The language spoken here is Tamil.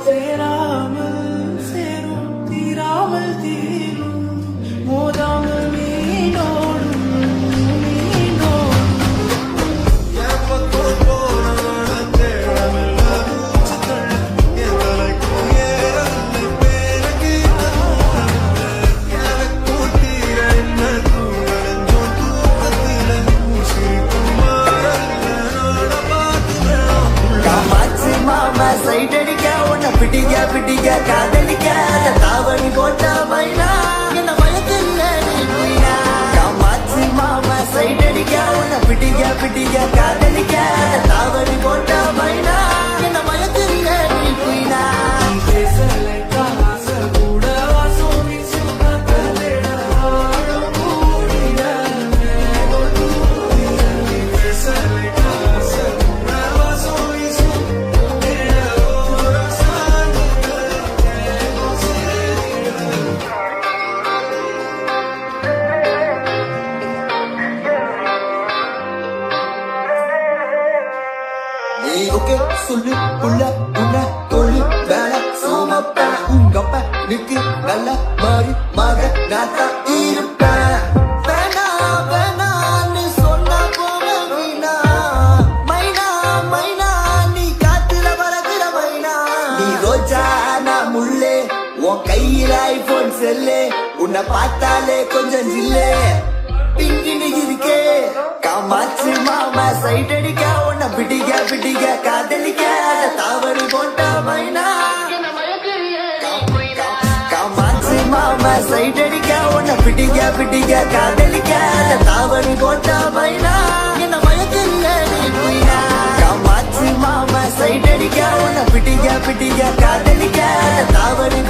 சேராமல் சேரும் தீராமல் தீரும் மோதாமல் மீனோடும் சைடடிக்க உன்னை பிடிக்க பிடிக்க காதலிக்க தாவணி போட்ட பைனா என்ன மயக்கில்ல நீ போயினா காமாட்சி மாமா சைடடிக்க உன்னை பிடிக்க பிடிக்க காதலிக்க தாவணி போட்ட பைனா என்ன மயக்கில்ல நீ போயினா ஓகே சொல்லு புள்ள உன்ன தொழு வேலை சோமப்ப உங்கப்ப நிக்கு நல்ல மாறி மக நாத்தா இருப்பேன் வேணா வேணான்னு சொன்னா போக வீணா மைனா மைனா நீ காத்துல பறக்கிற மைனா நீ ரோஜா நான் முள்ளே உன் கையில ஐபோன் செல்லே உன்னை பார்த்தாலே கொஞ்சம் ஜில்லே பிங்கினு இருக்கே காமாட்சி மாமா சைட் அடிக்க உன்னை பிடிக்க பிடிக்க காதலிக்க தாவணி போட்ட மைனா காமாட்சி மாமா சைட் அடிக்க உன்னை பிடிக்க பிடிக்க காதலிக்க தாவணி போட்ட மைனா என்ன மயக்கில்ல நீ போயினா காமாட்சி மாமா சைட் அடிக்க உன்னை பிடிக்க பிடிக்க காதலிக்க தாவணி